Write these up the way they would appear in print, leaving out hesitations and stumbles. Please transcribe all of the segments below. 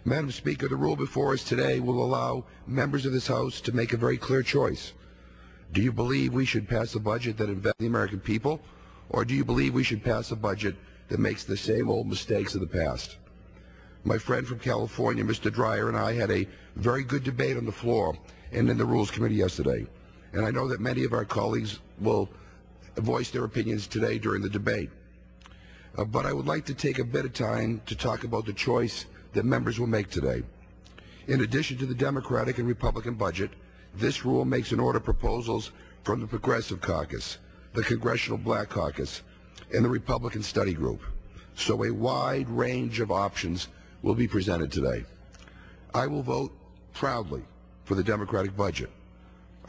Madam Speaker, the rule before us today will allow members of this House to make a very clear choice. Do you believe we should pass a budget that invests in the American people, or do you believe we should pass a budget that makes the same old mistakes of the past? My friend from California, Mr. Dreyer, and I had a very good debate on the floor and in the Rules Committee yesterday. And I know that many of our colleagues will voice their opinions today during the debate. But I would like to take a bit of time to talk about the choice that members will make today. In addition to the Democratic and Republican budget, this rule makes an order proposals from the Progressive Caucus, the Congressional Black Caucus, and the Republican Study Group. So a wide range of options will be presented today. I will vote proudly for the Democratic budget.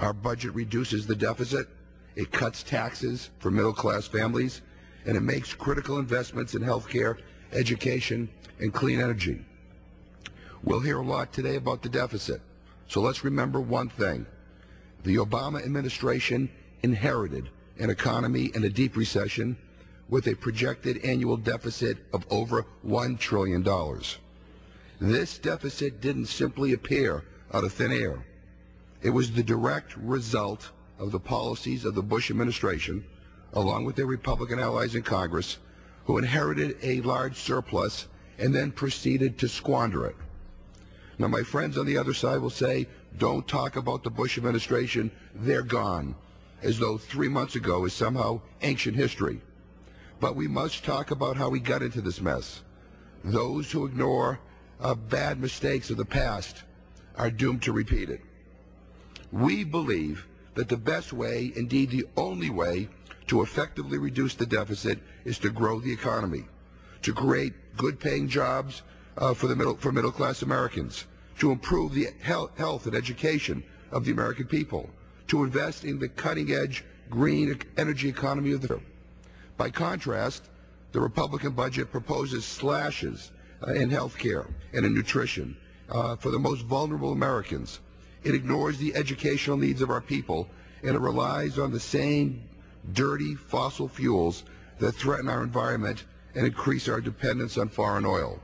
Our budget reduces the deficit, it cuts taxes for middle-class families, and it makes critical investments in health care, education, and clean energy. We'll hear a lot today about the deficit, so let's remember one thing. The Obama administration inherited an economy in a deep recession with a projected annual deficit of over $1 trillion. This deficit didn't simply appear out of thin air. It was the direct result of the policies of the Bush administration, along with their Republican allies in Congress, who inherited a large surplus and then proceeded to squander it. Now, my friends on the other side will say, don't talk about the Bush administration, they're gone, as though 3 months ago is somehow ancient history. But we must talk about how we got into this mess. Those who ignore bad mistakes of the past are doomed to repeat it. We believe that the best way, indeed the only way, to effectively reduce the deficit is to grow the economy, to create good-paying jobs for middle-class Americans, to improve the health and education of the American people, to invest in the cutting-edge green energy economy of the future. By contrast, the Republican budget proposes slashes in health care and in nutrition for the most vulnerable Americans. It ignores the educational needs of our people, and it relies on the same dirty fossil fuels that threaten our environment and increase our dependence on foreign oil.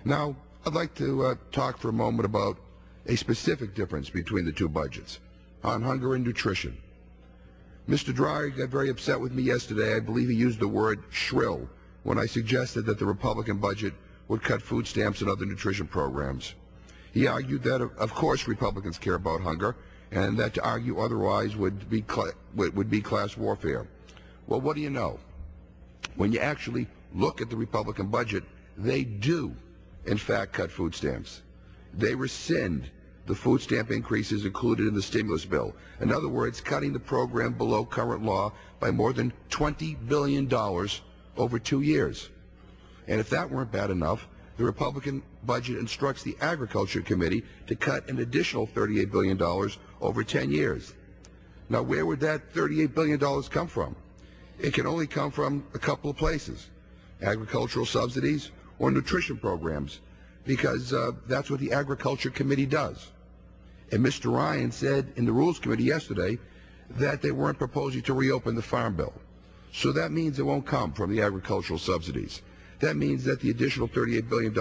Now, I'd like to talk for a moment about a specific difference between the two budgets, on hunger and nutrition. Mr. Dreyer got very upset with me yesterday. I believe he used the word shrill when I suggested that the Republican budget would cut food stamps and other nutrition programs. He argued that, of course, Republicans care about hunger, and that to argue otherwise would be class warfare. Well, what do you know? When you actually look at the Republican budget, they do, in fact, cut food stamps. They rescind the food stamp increases included in the stimulus bill. In other words, cutting the program below current law by more than $20 billion over 2 years. And if that weren't bad enough, the Republican budget instructs the Agriculture Committee to cut an additional $38 billion over 10 years. Now, where would that $38 billion come from? It can only come from a couple of places: agricultural subsidies or nutrition programs, because that's what the Agriculture Committee does. And Mr. Ryan said in the Rules Committee yesterday that they weren't proposing to reopen the Farm Bill. So that means it won't come from the agricultural subsidies. That means that the additional $38 billion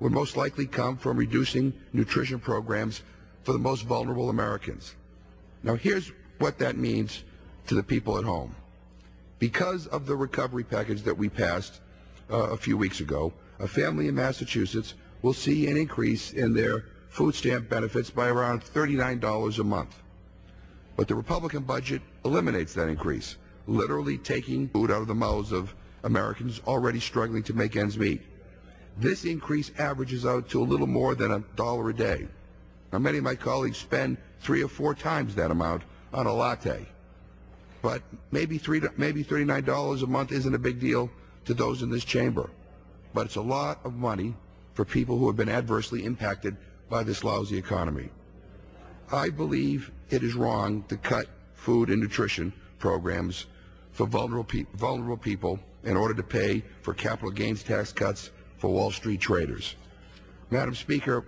would most likely come from reducing nutrition programs for the most vulnerable Americans. Now, here's what that means to the people at home. Because of the recovery package that we passed a few weeks ago, a family in Massachusetts will see an increase in their food stamp benefits by around $39 a month. But the Republican budget eliminates that increase, literally taking food out of the mouths of Americans already struggling to make ends meet. This increase averages out to a little more than $1 a day. Now, many of my colleagues spend 3 or 4 times that amount on a latte. But maybe $39 a month isn't a big deal to those in this chamber. But it's a lot of money for people who have been adversely impacted by this lousy economy. I believe it is wrong to cut food and nutrition programs for vulnerable people in order to pay for capital gains tax cuts for Wall Street traders. Madam Speaker,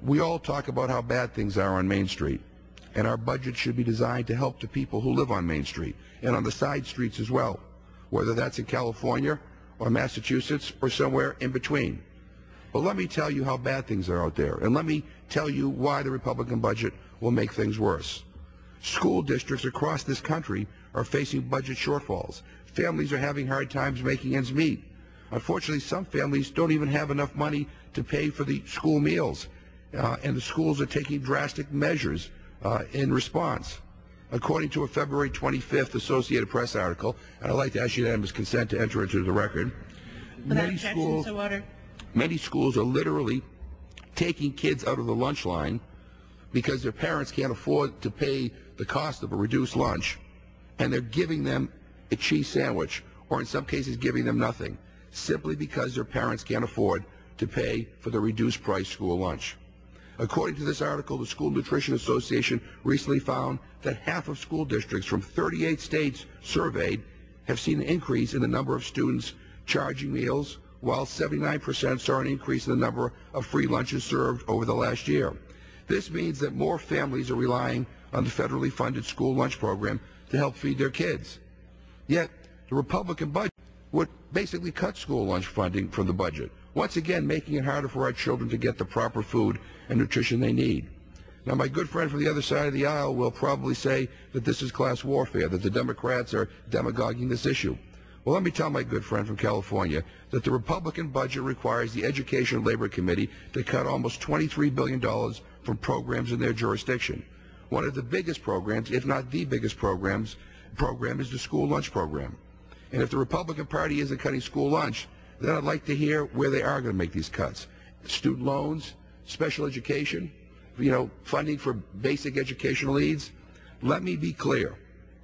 we all talk about how bad things are on Main Street, and our budget should be designed to help the people who live on Main Street and on the side streets as well, whether that's in California or Massachusetts or somewhere in between. But let me tell you how bad things are out there, and let me tell you why the Republican budget will make things worse. School districts across this country are facing budget shortfalls. Families are having hard times making ends meet. Unfortunately, some families don't even have enough money to pay for the school meals, and the schools are taking drastic measures in response. According to a February 25th Associated Press article, and I'd like to ask unanimous consent to enter into the record, many schools are literally taking kids out of the lunch line because their parents can't afford to pay the cost of a reduced lunch, and they're giving them a cheese sandwich, or in some cases giving them nothing, simply because their parents can't afford to pay for the reduced price school lunch. According to this article, the School Nutrition Association recently found that half of school districts from 38 states surveyed have seen an increase in the number of students charging meals, while 79% saw an increase in the number of free lunches served over the last year. This means that more families are relying on the federally funded school lunch program to help feed their kids. Yet, the Republican budget would basically cut school lunch funding from the budget, once again making it harder for our children to get the proper food and nutrition they need. Now, my good friend from the other side of the aisle will probably say that this is class warfare, that the Democrats are demagoguing this issue. Well, let me tell my good friend from California that the Republican budget requires the Education and Labor Committee to cut almost $23 billion from programs in their jurisdiction. One of the biggest programs, if not the biggest program, is the school lunch program. And if the Republican Party isn't cutting school lunch, then I'd like to hear where they are going to make these cuts. Student loans, special education, funding for basic educational needs. Let me be clear.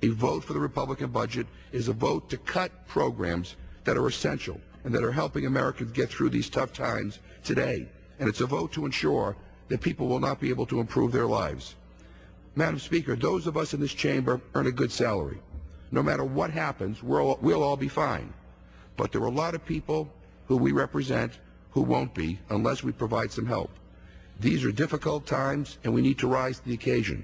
A vote for the Republican budget is a vote to cut programs that are essential and that are helping Americans get through these tough times today. And it's a vote to ensure that people will not be able to improve their lives. Madam Speaker, those of us in this chamber earn a good salary. No matter what happens, we'll all be fine. But there are a lot of people who we represent who won't be unless we provide some help. These are difficult times, and we need to rise to the occasion.